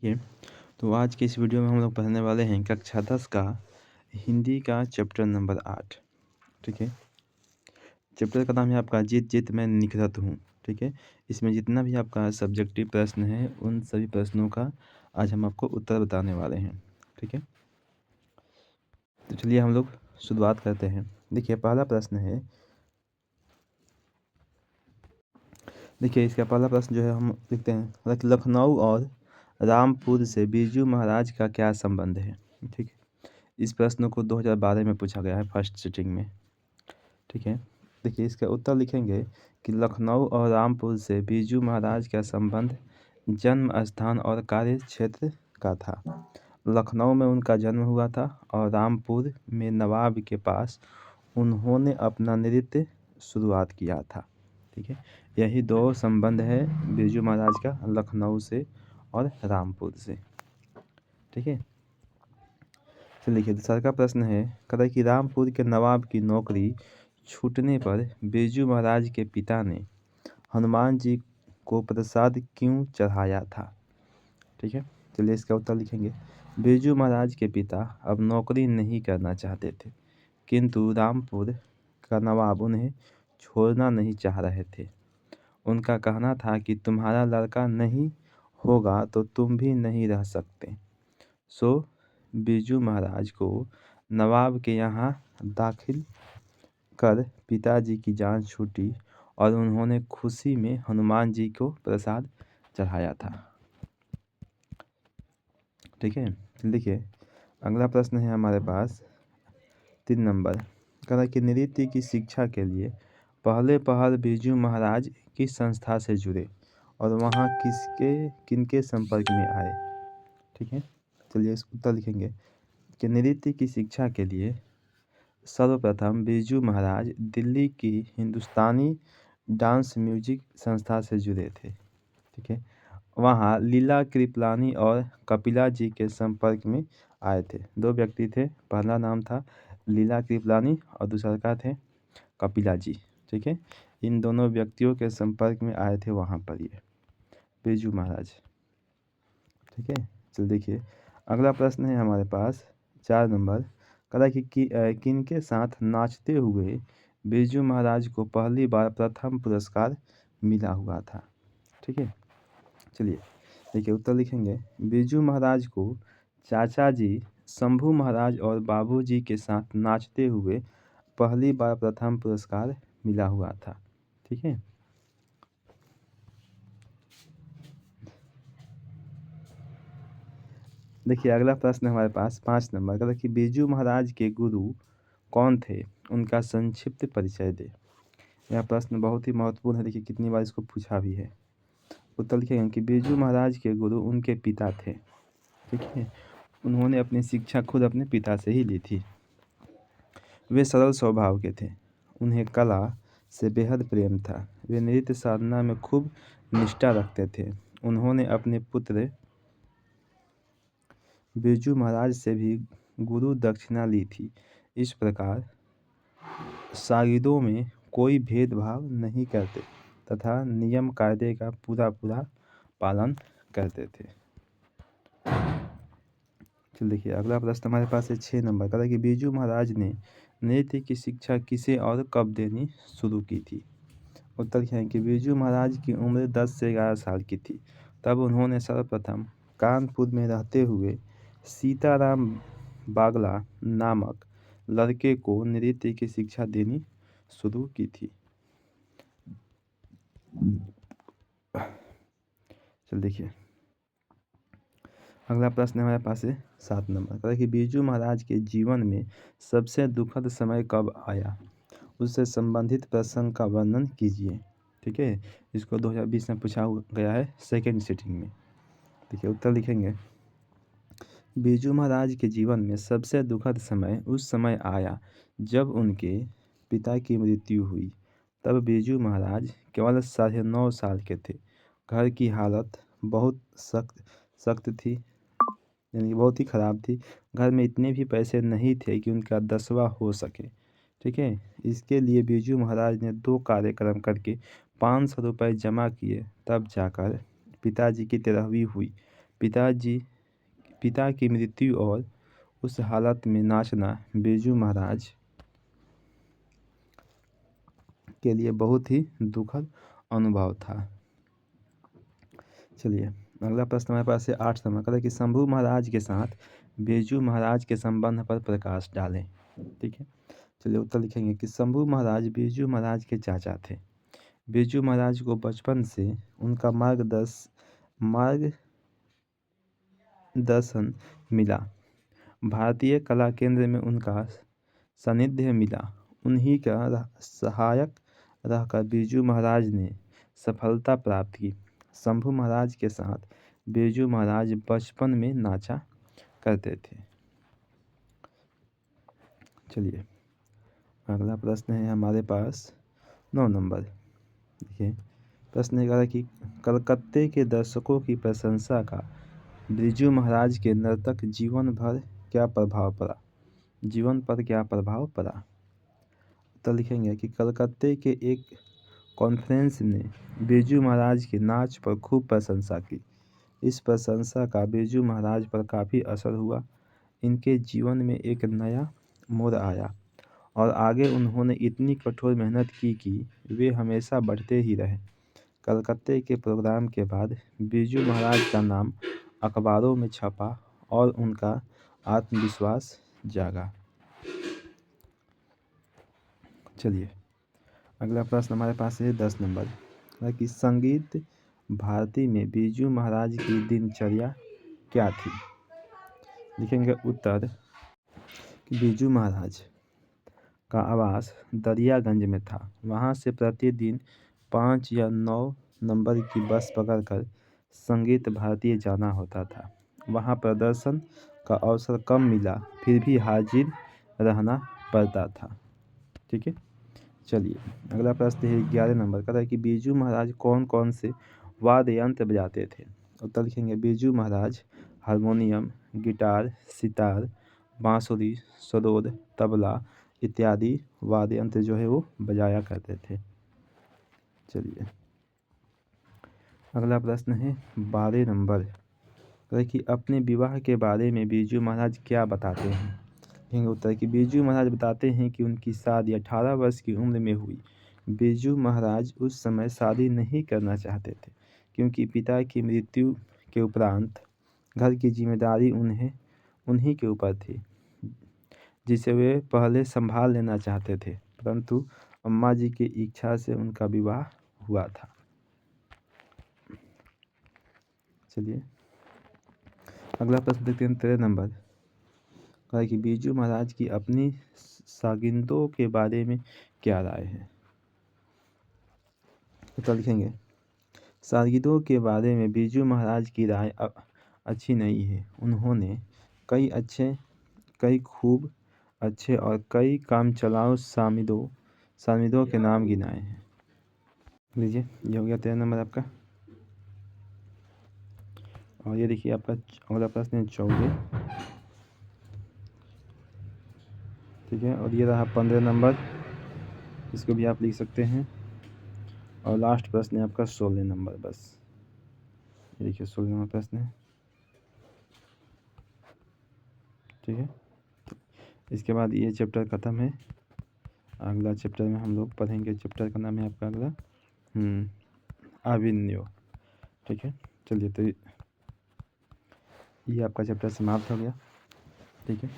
ये तो आज के इस वीडियो में हम लोग पढ़ने वाले हैं कक्षा 10 का हिंदी का चैप्टर नंबर 8। ठीक है, चैप्टर का नाम है आपका जीत जीत मैं निखरत हूँ। ठीक है, इसमें जितना भी आपका सब्जेक्टिव प्रश्न है उन सभी प्रश्नों का आज हम आपको उत्तर बताने वाले हैं। ठीक है, तो चलिए हम लोग शुरुआत करते हैं। देखिए पहला प्रश्न है, देखिए इसका पहला प्रश्न जो है हम लिखते हैं, लखनऊ और रामपुर से बिरजू महाराज का क्या संबंध है। ठीक है, इस प्रश्न को 2012 में पूछा गया है फर्स्ट सिटिंग में। ठीक है, देखिए इसका उत्तर लिखेंगे कि लखनऊ और रामपुर से बिरजू महाराज का संबंध जन्म स्थान और कार्य क्षेत्र का था। लखनऊ में उनका जन्म हुआ था और रामपुर में नवाब के पास उन्होंने अपना नृत्य शुरुआत किया था। ठीक है, यही दो संबंध है बिरजू महाराज का, लखनऊ से और रामपुर से। ठीक है, चलिए लिखिए दूसरा का प्रश्न है, कहता है कि रामपुर के नवाब की नौकरी छूटने पर बिरजू महाराज के पिता ने हनुमान जी को प्रसाद क्यों चढ़ाया था। ठीक है, चलिए इसका उत्तर लिखेंगे। बिरजू महाराज के पिता अब नौकरी नहीं करना चाहते थे, किंतु रामपुर का नवाब उन्हें छोड़ना नहीं चाह रहे थे। उनका कहना था कि तुम्हारा लड़का नहीं होगा तो तुम भी नहीं रह सकते। सो बिरजू महाराज को नवाब के यहाँ दाखिल कर पिताजी की जान छूटी और उन्होंने खुशी में हनुमान जी को प्रसाद चढ़ाया था। ठीक है, देखिए अगला प्रश्न है हमारे पास 3 नंबर, कह रहा कि नृत्य की शिक्षा के लिए पहले पहल बिरजू महाराज किस संस्था से जुड़े और वहाँ किनके संपर्क में आए। ठीक है, चलिए इस उत्तर लिखेंगे कि नृत्य की शिक्षा के लिए सर्वप्रथम बिरजू महाराज दिल्ली की हिंदुस्तानी डांस म्यूजिक संस्था से जुड़े थे। ठीक है, वहाँ लीला कृपलानी और कपिला जी के संपर्क में आए थे। दो व्यक्ति थे, पहला नाम था लीला कृपलानी और दूसरा का थे कपिला जी। ठीक है, इन दोनों व्यक्तियों के संपर्क में आए थे वहाँ पर ये बिरजू महाराज। ठीक है, चल देखिए अगला प्रश्न है हमारे पास 4 नंबर, कहा कि किन के साथ नाचते हुए बिरजू महाराज को पहली बार प्रथम पुरस्कार मिला हुआ था। ठीक है, चलिए देखिए उत्तर लिखेंगे। बिरजू महाराज को चाचा जी शंभू महाराज और बाबू जी के साथ नाचते हुए पहली बार प्रथम पुरस्कार मिला हुआ था। ठीक है, देखिए अगला प्रश्न हमारे पास 5 नंबर का, कि बिरजू महाराज के गुरु कौन थे, उनका संक्षिप्त परिचय दे। यह प्रश्न बहुत ही महत्वपूर्ण है, देखिए कितनी बार इसको पूछा भी है। उत्तर लिखेंगे कि बिरजू महाराज के गुरु उनके पिता थे। ठीक है, उन्होंने अपनी शिक्षा खुद अपने पिता से ही ली थी। वे सरल स्वभाव के थे, उन्हें कला से बेहद प्रेम था। वे नृत्य साधना में खूब निष्ठा रखते थे। उन्होंने अपने पुत्र बिरजू महाराज से भी गुरु दक्षिणा ली थी। इस प्रकार शागिर्दों में कोई भेदभाव नहीं करते तथा नियम कायदे का पूरा पालन करते थे। चलिए देखिए अगला प्रश्न हमारे पास है 6 नंबर का, कि बिरजू महाराज ने नृत्य की शिक्षा किसे और कब देनी शुरू की थी। उत्तर है कि बिरजू महाराज की उम्र 10 से 11 साल की थी, तब उन्होंने सर्वप्रथम कानपुर में रहते हुए सीताराम बागला नामक लड़के को नृत्य की शिक्षा देनी शुरू की थी। चल देखिए अगला प्रश्न हमारे पास है 7 नंबर का, कि बिरजू महाराज के जीवन में सबसे दुखद समय कब आया, उससे संबंधित प्रसंग का वर्णन कीजिए। ठीक है, इसको 2020 में पूछा गया है सेकेंड सिटिंग में। देखिए उत्तर लिखेंगे। बिरजू महाराज के जीवन में सबसे दुखद समय उस समय आया जब उनके पिता की मृत्यु हुई। तब बिरजू महाराज केवल 9.5 साल के थे। घर की हालत बहुत सख्त थी, यानी कि बहुत ही ख़राब थी। घर में इतने भी पैसे नहीं थे कि उनका 10वां हो सके। ठीक है, इसके लिए बिरजू महाराज ने 2 कार्यक्रम करके 500 रुपये जमा किए, तब जाकर पिताजी की 13वीं हुई। पिता की मृत्यु और उस हालत में नाचना बिरजू महाराज के लिए बहुत ही दुखद अनुभव था। चलिए अगला प्रश्न हमारे पास है 8 नंबर का कि शंभू महाराज के साथ बिरजू महाराज के संबंध पर प्रकाश डालें। ठीक है, चलिए उत्तर लिखेंगे कि शंभू महाराज बिरजू महाराज के चाचा थे। बिरजू महाराज को बचपन से उनका मार्गदर्शन मिला। भारतीय कला केंद्र में उनका सानिध्य मिला। उन्हीं का सहायक रहकर बिरजू महाराज ने सफलता प्राप्त की। शंभू महाराज के साथ बिरजू महाराज बचपन में नाचा करते थे। चलिए अगला प्रश्न है हमारे पास 9 नंबर। देखिए प्रश्न है कि कलकत्ते के दर्शकों की प्रशंसा का बिरजू महाराज के नर्तक जीवन पर क्या प्रभाव पड़ा। तो लिखेंगे कि कलकत्ते के एक कॉन्फ्रेंस ने बिरजू महाराज के नाच पर खूब प्रशंसा की। इस प्रशंसा का बिरजू महाराज पर काफ़ी असर हुआ। इनके जीवन में एक नया मोड़ आया और आगे उन्होंने इतनी कठोर मेहनत की कि वे हमेशा बढ़ते ही रहे। कलकत्ते के प्रोग्राम के बाद बिरजू महाराज का नाम अखबारों में छपा और उनका आत्मविश्वास जागा। चलिए अगला प्रश्न हमारे पास है 10 नंबर कि संगीत भारती में बिरजू महाराज की दिनचर्या क्या थी। लिखेंगे उत्तर कि बिरजू महाराज का आवास दरियागंज में था। वहां से प्रतिदिन 5 या 9 नंबर की बस पकड़कर संगीत भारती जाना होता था। वहां प्रदर्शन का अवसर कम मिला, फिर भी हाजिर रहना पड़ता था। ठीक है, चलिए अगला प्रश्न है 11 नंबर का कि बिरजू महाराज कौन कौन से वाद्य यंत्र बजाते थे। उत्तर लिखेंगे बिरजू महाराज हारमोनियम, गिटार, सितार, बांसुरी, सरोद, तबला इत्यादि वाद्य यंत्र जो है वो बजाया करते थे। चलिए अगला प्रश्न है 12 नंबर कि अपने विवाह के बारे में बिरजू महाराज क्या बताते हैं। उत्तर कि बिरजू महाराज बताते हैं कि उनकी शादी 18 वर्ष की उम्र में हुई। बिरजू महाराज उस समय शादी नहीं करना चाहते थे क्योंकि पिता की मृत्यु के उपरांत घर की जिम्मेदारी उन्हीं के ऊपर थी, जिसे वे पहले संभाल लेना चाहते थे, परंतु अम्मा जी की इच्छा से उनका विवाह हुआ था। चलिए अगला प्रश्न देखते हैं 13 नंबर कि बिरजू महाराज की अपनी शागिंदों के बारे में क्या राय है। तो लिखेंगे शागिंदों के बारे में बिरजू महाराज की राय अच्छी नहीं है। उन्होंने कई खूब अच्छे और कई कामचलाऊ शागिंदों के नाम गिनाए हैं। लीजिए ये हो गया 13 नंबर आपका। और ये देखिए आपका अगला प्रश्न है 14। ठीक है, और ये रहा 15 नंबर, इसको भी आप लिख सकते हैं। और लास्ट प्रश्न है आपका 16 नंबर। बस ये देखिए 16 नंबर प्रश्न है। ठीक है, इसके बाद ये चैप्टर ख़त्म है। अगला चैप्टर में हम लोग पढ़ेंगे, चैप्टर का नाम है आपका अगला अभिनयो। ठीक है, चलिए तो ये आपका चैप्टर समाप्त हो गया। ठीक है।